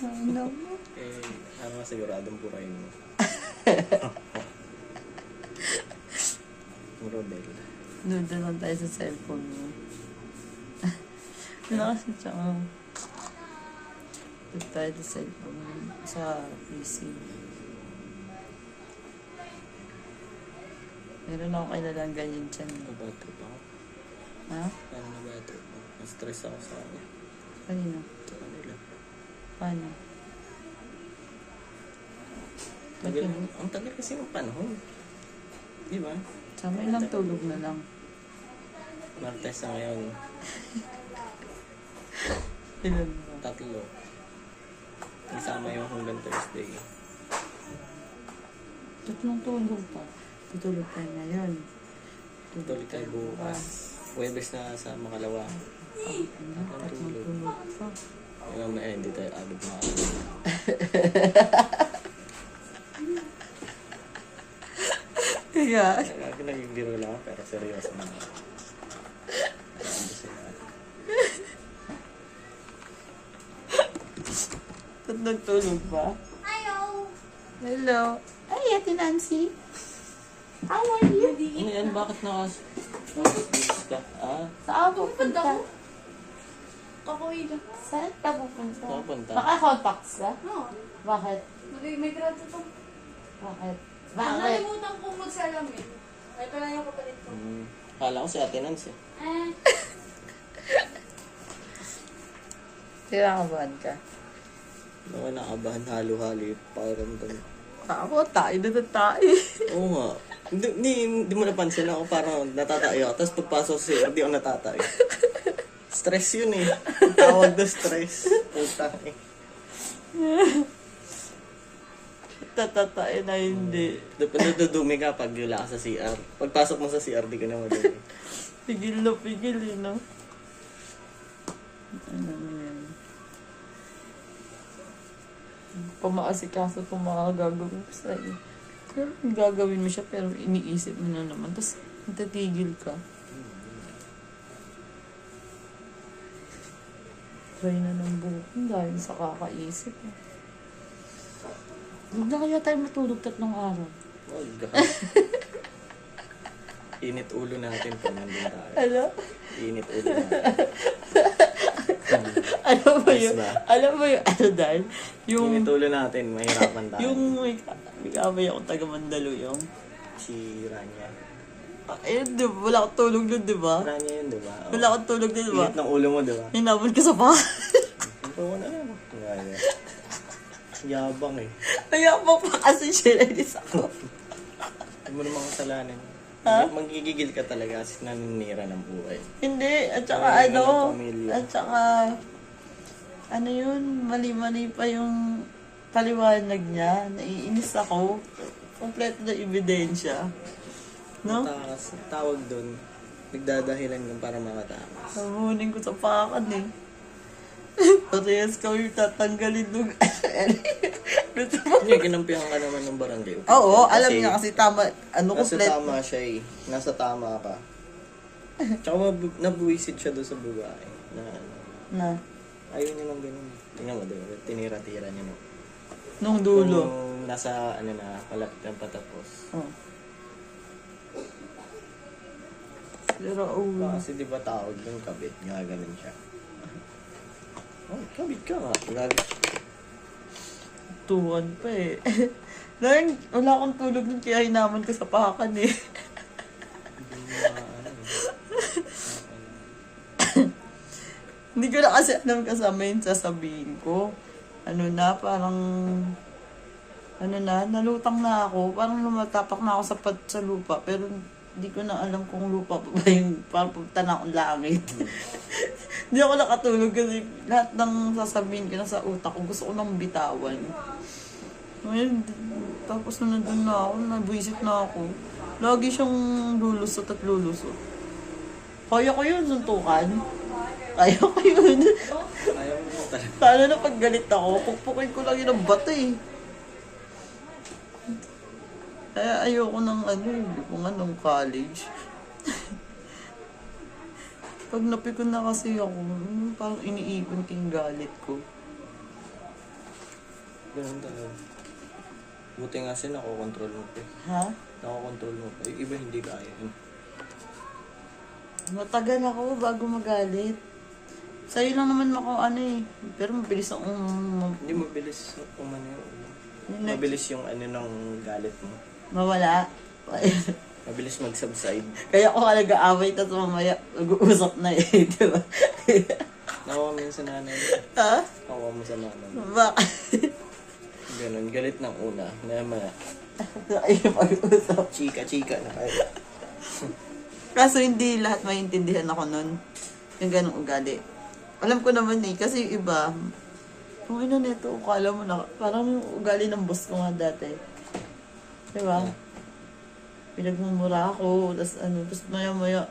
Ano mo? Ano nga siguradong burahin mo. Rodel. Doon lang tayo sa cellphone mo. Wala kasi tsaka. Doon tayo sa cellphone mo. Sa PC. Meron ako kailalang ganyan dyan. Nabatrip ako. Ha? Paano nabatrip ako? Na-stress ako sa kanya. Kanino? Sa kanila. Paano? Tagal, ang tagal kasi ng panahon. Di ba? Sama ilang tulog na lang. Martes na ngayon. Ilan ba? 3. Isama yung hanggang Thursday. Tatlong tulog pa. Tutulog tayo ngayon. Tuloy tayo bukas. Huwebes na sa makalawa. Tatlong tulog pa. Hindi tayo agad na. Kaya, Nagbiro lang pero seryoso na. tatlong tulog pa. Hello. Ay, Ate Nancy. How are you? Ano yan? Bakit nakasbis ka? Saan pupunta? Kakuwi lang. Saan ka pupunta? Saan punta? Naka-contacts ka? No. Bakit? May grado to. Bakit? Ang Bakit? nalimutan kong magsalamin. Ito lang yung kapalit ko. Kala ko si Ate Nance eh. Tinakabahan ka? Naku, nakabahan halo-halo yung pakiramdam. Ako, tayo na tayo. Oo nga. Hindi mo napansin ako parang natatayo ako. Tapos pagpasok sa CR, di ako natatayo. Stress yun eh. Ang tawag na stress. Utang eh. Tatatayo na hindi. Nadudumi ka pag wala ka sa CR. Pagpasok mo sa CR, di ka na madumi. Pigil na pigil eh, no? Ano yan? Pamaasikaso kung makagagawin ko sa'yo. Pero gagawin mo siya pero iniisip mo na naman. Tapos natatigil ka. Try na ng buhok dahil sa kakaisip. Huwag na kaya tayo matulog 3 araw. Wag. Init ulo natin pag nandun tayo. Ano? Init ulo natin. Alam mo Yes yun? ba? Alam mo yun? Ano dahil? Yung... Init ulo natin, mahirapan tayo. Yung may kamay akong taga Mandaluyong. Si Rania. Ayun, di ba? Wala akong tulog nun, di ba? Rania yun, diba? Wala akong tulog nun, di ba? Init ng ulo mo, diba? Hinabol ko sa bahay. Oo na lang. Yabang eh. Kaya pa kasi sinelis ako. Hindi mo naman kasalanan. Ha? Magigigil ka talaga kasi naninira ng buhay. Hindi, at saka Ay, ano, walang pamilya. at saka, ano yun, mali-mali pa yung paliwanag niya. Naiinis ako. Kompleto na ebidensya. No? Matakas. Tawag doon. Nagdadahilan kang para makatakas. Nabunin ko sa pakan eh. Parehas ka yung tatanggalin nung gusto mo. Hindi, kinampihan ka naman ng barangay. Oo, alam niya kasi tama, ano Nasa kompleto. tama siya eh. Nasa tama ka. Tsaka nabuwisid siya doon sa babae. Na ano. Na, Ayaw niya ng ganun. Tingnan mo, diba? Tinira-tira niya no. nung dulo. Nung nasa, ano na, palapit ng patapos. Oh. Pero, oh, Kasi di ba tawag yung kabit? Nga ganun siya. Oh, kabit ka nga. Grabe. tuwan pa eh. Dahil wala akong tulog nun kaya hinaman ko sa pakan eh. Hindi mo ano eh. Hindi ko na kasi alam kasama yung sasabihin ko. Ano na, parang... Ano na, nalutang na ako. Parang lumatapak na ako sa lupa. Pero hindi ko na alam kung lupa pa ba yung parang punta na akong langit. Hindi ako nakatulog kasi lahat ng sasabihin ko na sa utak ko, gusto ko nang bitawan. Ngayon, tapos na nandun na ako, nabuisit na ako. Lagi siyang lulusot at lulusot. Kaya ko yun, suntukan. Kaya ko yun. Ayaw mo talaga. Lalo na pag galit ako, pukpukin ko lang yun ang bato eh. Kaya ayoko ng kung anong college. Pag napikon na kasi ako, parang iniipon ko yung galit ko. Ganun talaga. Buti nga siya, nakokontrol mo pa eh. Ha? Nakokontrol mo pa. Yung iba hindi kaya yun. Matagal ako bago magalit. Sa'yo lang naman ako ano eh. Pero mabilis akong... Hindi mabilis umano yun. Yung Mabilis yung ano ng galit mo. mawala. Mabilis mag-subside. Kaya ako nag-aaway tapos mamaya mag-uusap na eh. Di ba? Nakuha mo yun sa nanay mo. Ha? Nakuha mo sa nanay mo. Bakit? Ganun, galit ng una. Maya Ay, mag-usap. chika na kayo. Kaso hindi lahat maintindihan ako nun. Yung ganong ugali. Alam ko naman eh, kasi yung iba, kung ino nito, akala mo na, parang yung ugali ng boss ko nga dati. Diba? Pinagmumura ako, tapos maya-maya,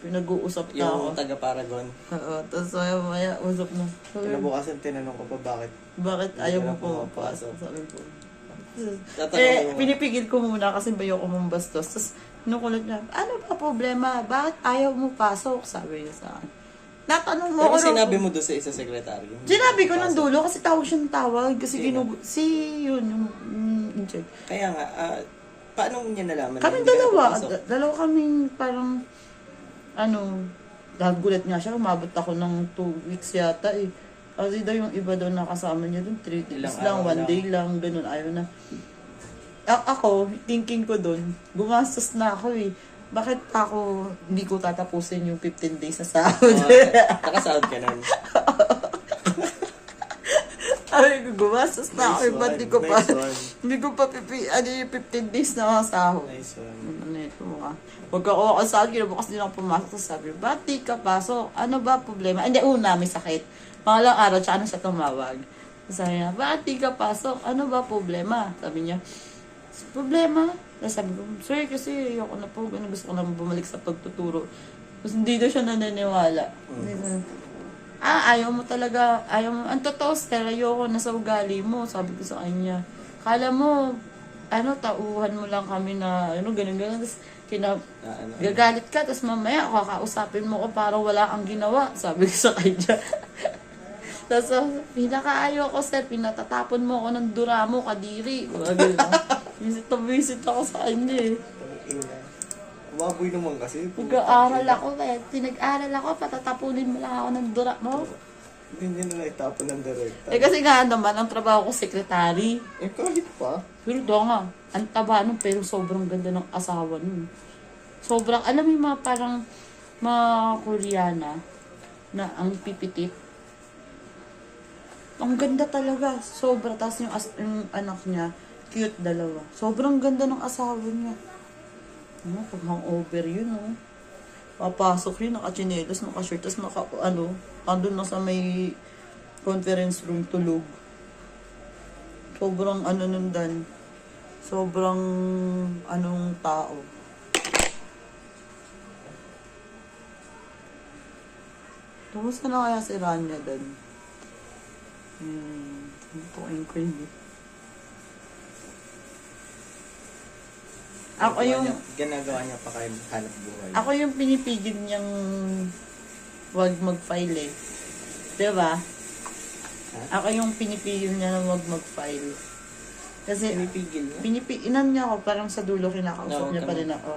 pinag-uusap na ako. Yung taga-Paragon. Oo, tapos maya-maya, usap na. Sabi, Kinabukasan tinanong ko pa bakit. bakit ayaw mo Hindi ka na pumapasok? Sabi ko. Tatanungin mo. Pinipigil ko muna kasi bayo ko mong bastos. Tapos, kinukulit niya, ano ba problema? Bakit ayaw mo pasok? Sabi niya sa akin. Natanong mo Pero ako. sinabi mo doon sa isa sekretary. Sinabi ko ng dulo kasi tawag siya ng tawag. Kasi Sino? yun, yung in charge. Kaya nga, paano mo niya nalaman? na Kaming hindi ka dalawa. napapasok? Dalawa kaming parang, nagulat nga siya. Umabot ako ng 2 weeks yata eh. Kasi daw yung iba daw nakasama niya doon, 3 days Ilang lang, araw 1 lang. day lang, ganun, ayaw na. Ako, thinking ko doon, gumastos na ako eh. Bakit ako hindi ko tatapusin yung 15 days sa sahod? Nakasahod ka nun. Sabi ko, gumastos na ako eh, ba't di ko pa, Nice one. hindi ko pa yung 15 days na mga sahod. Nice one. Ano ito mga, pagka ako sa akin, bukas din ako pumasok sa sabi, ba't di ka pasok? Ano ba problema? Hindi, una, may sakit. Pangalang araw, tsaka na siya tumawag. Sabi niya, ba't di ka pasok? Ano ba problema? Sabi niya, problema? Tapos sabi ko, sir, kasi ayoko na po, gusto ko na bumalik sa pagtuturo. Tapos hindi daw siya naniniwala. Ayaw mo talaga, ayaw mo, ang totoo, sir, ayoko na sa ugali mo, sabi ko sa kanya. Kala mo, tauhan mo lang kami na, ganun. Tapos, gagalit ka, tapos mamaya, kakausapin mo ko para wala kang ginawa, sabi ko sa kanya. Tapos, pinakaayaw ko, sir, pinatatapon mo ako ng dura mo, kadiri. Visit ako sa kanya eh. Baboy naman kasi. Pinag-aaral ako, patatapunin mo lang ako ng dura mo. Hindi na itapon ng direkta. Kasi nga naman, ang trabaho ko sekretary. Kahit pa. Pero daw nga, ang taba nun, pero sobrang ganda ng asawa nun. Sobrang, alam mo yung mga parang, mga Koreana, na ang pipitit. Ang ganda talaga, sobra. Tapos yung anak niya, cute dalawa. Sobrang ganda ng asawa niya. Pag hangover yun, papasok yun, naka-chinelas, naka-shirt, tapos andun na sa may conference room, tulog. Sobrang nundan. Sobrang tao. Kamusta na kaya si Rania doon? Tukuin ko yun eh. Ginagawa niya pa kayo hanap buhay. Ako yung pinipigil niyang wag mag-file eh. Diba? Ako yung pinipigil niya na wag mag-file. Kasi, Pinipigil niya? inan niya ako, parang sa dulo kinakausap niya pa rin ako.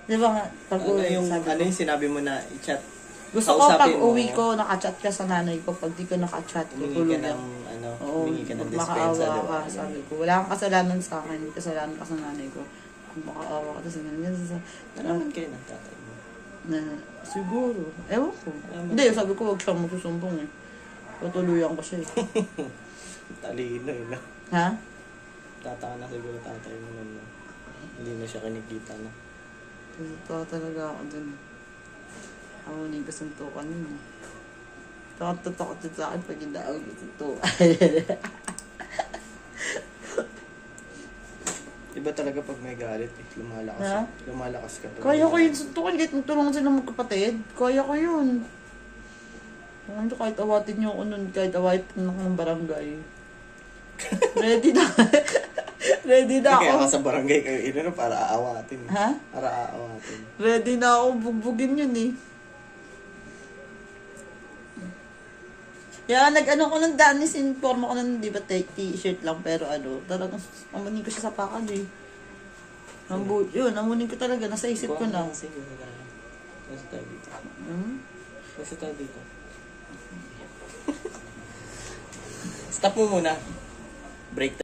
Diba nga, Ano yung sinabi mo na i-chat? gusto ko pag kausapin mo, uwi ko, nakachat ka sa nanay ko. Pag di ko nakachat, Humingi tutulog ka yan. ng, Oo, humingi ka ng dispensa. makaawa Diba? ka, sabi ko. Wala kang kasalanan sa akin, kasalanan ka sa nanay ko. Makaawa ka, tapos ganyan. Nalaman kayo ng tatay mo. Siguro. Ewan ko. Hindi, sabi ko, huwag siyang magsusumbong eh. Tutuluyan ko siya eh. Talino yun na. Ha? Tataka na siguro tatay mo nun. No? Hindi na siya kinikita na. Totoo talaga ako dun. Ako na yung kasuntukan yun eh. Takot sa akin pag hindi ako kasuntukan. Iba talaga pag may galit eh. Lumalakas. Ha? Lumalakas ka. Kaya ko yun suntukan, kahit magtulungan sila magkapatid. Kaya ko yun. Kahit awatin niyo ako nun, kahit awatin ako ng barangay. Ready na. Ready na Kaya ako. ka sa barangay kayo inano para aawatin. Ha? Para aawatin. Ready na ako bugbugin yun eh. Kaya nag-ano ko ng danis, inform ako ng di ba t-shirt lang pero talagang amunin ko siya sa pakal eh. Yun, amunin ko talaga, nasa isip ko na. Sige, nasa tayo dito. Hmm? Nasa tayo dito. Stop mo muna. Break